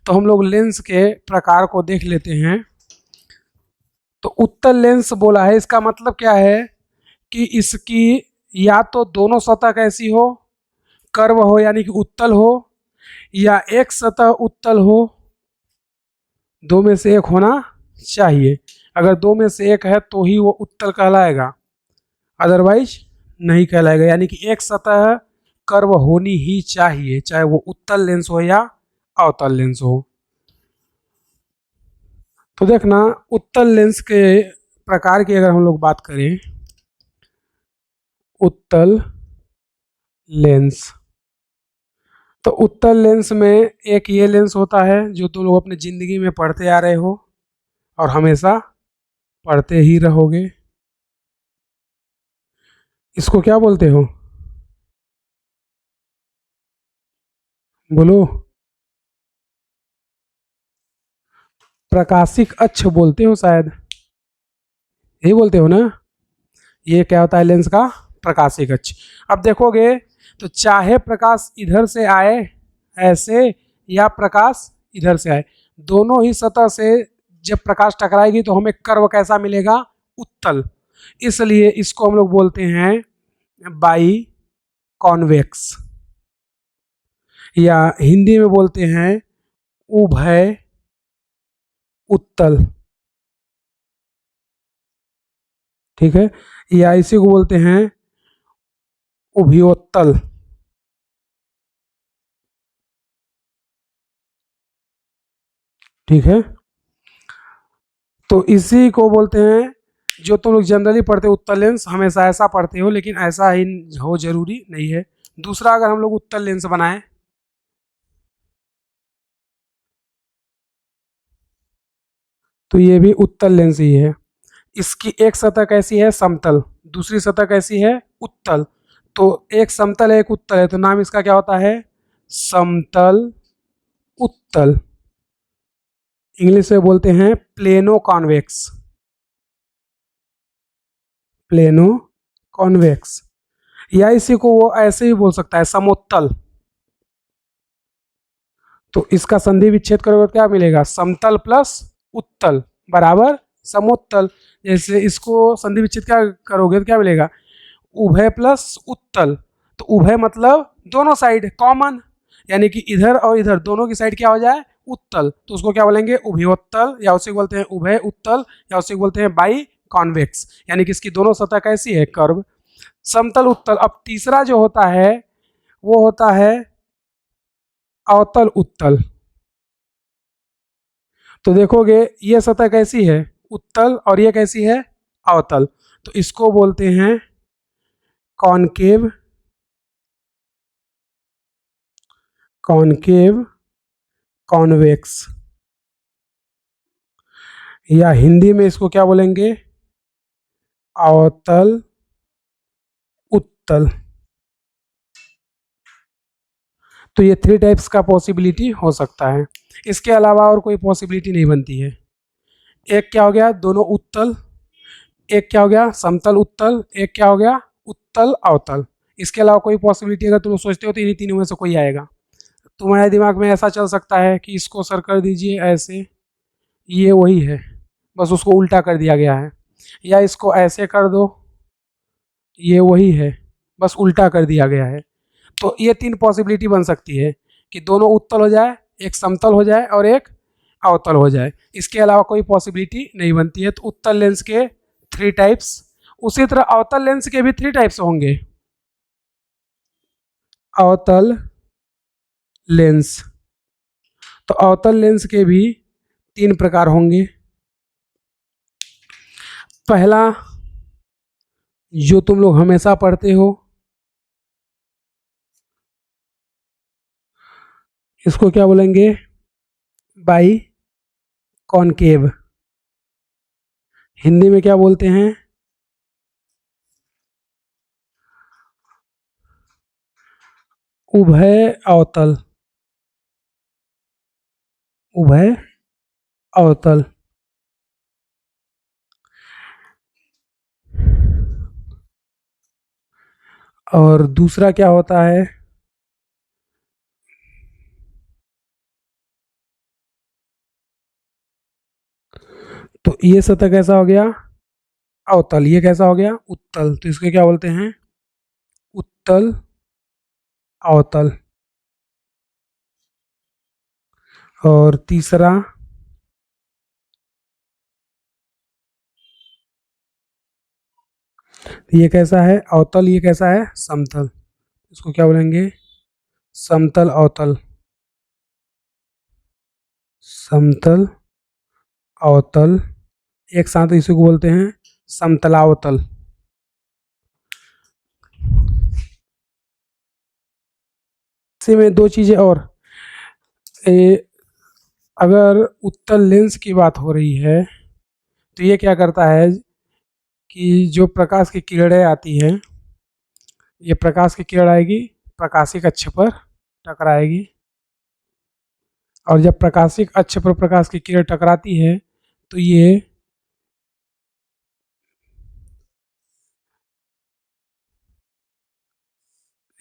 तो हम लोग लेंस के प्रकार को देख लेते हैं। तो उत्तल लेंस बोला है, इसका मतलब क्या है कि इसकी या तो दोनों सतह कैसी हो, कर्व हो यानी कि उत्तल हो, या एक सतह उत्तल हो, दो में से एक होना चाहिए। अगर दो में से एक है तो ही वो उत्तल कहलाएगा, अदरवाइज नहीं कहलाएगा। यानी कि एक सतह कर्व होनी ही चाहिए, चाहे वो उत्तल लेंस हो या अवतल लेंस हो। तो देखना, उत्तल लेंस के प्रकार की अगर हम लोग बात करें, उत्तल लेंस, तो उत्तल लेंस में एक ये लेंस होता है जो तुम लोग अपनी ज़िंदगी में पढ़ते आ रहे हो और हमेशा पढ़ते ही रहोगे। इसको क्या बोलते हो, बोलो? प्रकाशिक अक्ष बोलते हो शायद, यही बोलते हो ना। ये क्या होता है, लेंस का प्रकाशिक अक्ष। अब देखोगे तो चाहे प्रकाश इधर से आए ऐसे या प्रकाश इधर से आए, दोनों ही सतह से जब प्रकाश टकराएगी तो हमें कर्व कैसा मिलेगा, उत्तल। इसलिए इसको हम लोग बोलते हैं बाई कॉन्वेक्स, या हिंदी में बोलते हैं उभय उत्तल, ठीक है। या इसी को बोलते हैं उभयोत्तल। ठीक है, तो इसी को बोलते हैं, जो तुम लोग जनरली पढ़ते हो उत्तल लेंस, हमेशा ऐसा पढ़ते हो, लेकिन ऐसा ही हो जरूरी नहीं है। दूसरा, अगर हम लोग उत्तल लेंस बनाएं, तो ये भी उत्तल लेंस ही है। इसकी एक सतह कैसी है, समतल, दूसरी सतह कैसी है, उत्तल। तो एक समतल है एक उत्तल है, तो नाम इसका क्या होता है, समतल उत्तल। इंग्लिश में बोलते हैं प्लेनो कॉन्वेक्स, प्लेनो कॉन्वेक्स। या इसी को वो ऐसे ही बोल सकता है, समोत्तल। तो इसका संधि विच्छेद करोगे तो क्या मिलेगा, समतल प्लस उत्तल बराबर समोत्तल। जैसे इसको संधि विच्छेद क्या करोगे तो क्या मिलेगा, उभय प्लस उत्तल। तो उभय मतलब दोनों साइड कॉमन, यानी कि इधर और इधर दोनों की साइड क्या हो जाए, उत्तल, तो उसको क्या बोलेंगे, उभयोत्तल, या उसे बोलते हैं उभय उत्तल, या उसे बोलते हैं बाई कॉन्वेक्स, यानी कि इसकी दोनों सतह कैसी है, कर्व, समतल उत्तल। अब तीसरा जो होता है वो होता है अवतल उत्तल। तो देखोगे ये सतह कैसी है, उत्तल, और ये कैसी है, अवतल। तो इसको बोलते हैं कॉनकेव, कॉनकेव कॉन्वेक्स, या हिंदी में इसको क्या बोलेंगे, अवतल उत्तल। तो ये थ्री टाइप्स का पॉसिबिलिटी हो सकता है, इसके अलावा और कोई पॉसिबिलिटी नहीं बनती है। एक क्या हो गया, दोनों उत्तल, एक क्या हो गया, समतल उत्तल, एक क्या हो गया, उत्तल अवतल। इसके अलावा कोई पॉसिबिलिटी अगर तुम सोचते हो तो इन्हीं तीनों में से कोई आएगा। तुम्हारे दिमाग में ऐसा चल सकता है कि इसको सर कर दीजिए ऐसे, ये वही है, बस उसको उल्टा कर दिया गया है, या इसको ऐसे कर दो, ये वही है, बस उल्टा कर दिया गया है। तो ये तीन पॉसिबिलिटी बन सकती है कि दोनों उत्तल हो जाए, एक समतल हो जाए, और एक अवतल हो जाए। इसके अलावा कोई पॉसिबिलिटी नहीं बनती है। तो उत्तल लेंस के थ्री टाइप्स, उसी तरह अवतल लेंस के भी थ्री टाइप्स होंगे। अवतल लेंस, तो अवतल लेंस के भी तीन प्रकार होंगे। पहला, जो तुम लोग हमेशा पढ़ते हो, इसको क्या बोलेंगे, बाई कॉनकेव। हिंदी में क्या बोलते हैं, उभय अवतल, उभय अवतल। और दूसरा क्या होता है, तो ये सतह कैसा हो गया, अवतल, ये कैसा हो गया, उत्तल, तो इसको क्या बोलते हैं, उत्तल अवतल। और तीसरा, ये कैसा है, अवतल, ये कैसा है, समतल, इसको क्या बोलेंगे, समतल अवतल, समतल अवतल। एक साथ इसी को बोलते हैं समतलावतल। इसी में दो चीजें और, ए, अगर उत्तल लेंस की बात हो रही है, तो ये क्या करता है कि जो प्रकाश की किरणें आती हैं, ये प्रकाश की किरण आएगी, प्रकाशिक अक्ष पर टकराएगी, और जब प्रकाशिक अक्ष पर प्रकाश की किरण टकराती है, तो ये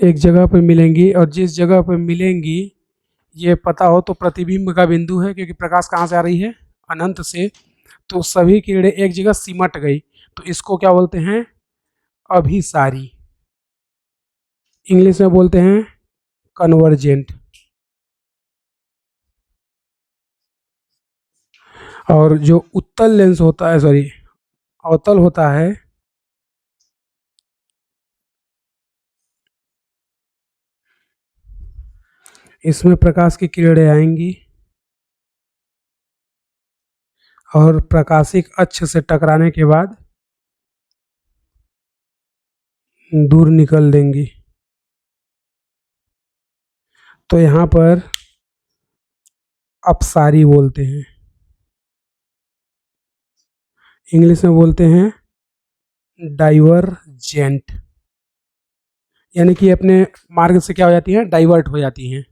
एक जगह पर मिलेंगी, और जिस जगह पर मिलेंगी ये पता हो तो प्रतिबिंब का बिंदु है, क्योंकि प्रकाश कहाँ से आ रही है, अनंत से। तो सभी किरणें एक जगह सिमट गई, तो इसको क्या बोलते हैं, अभिसारी। इंग्लिश में बोलते हैं कन्वर्जेंट। और जो उत्तल लेंस होता है, सॉरी अवतल होता है, इसमें प्रकाश की किरणें आएंगी, और प्रकाशिक अक्ष से टकराने के बाद दूर निकल देंगी। तो यहाँ पर अपसारी बोलते हैं, इंग्लिश में बोलते हैं डाइवर्जेंट, यानी कि अपने मार्ग से क्या हो जाती हैं, डाइवर्ट हो जाती हैं।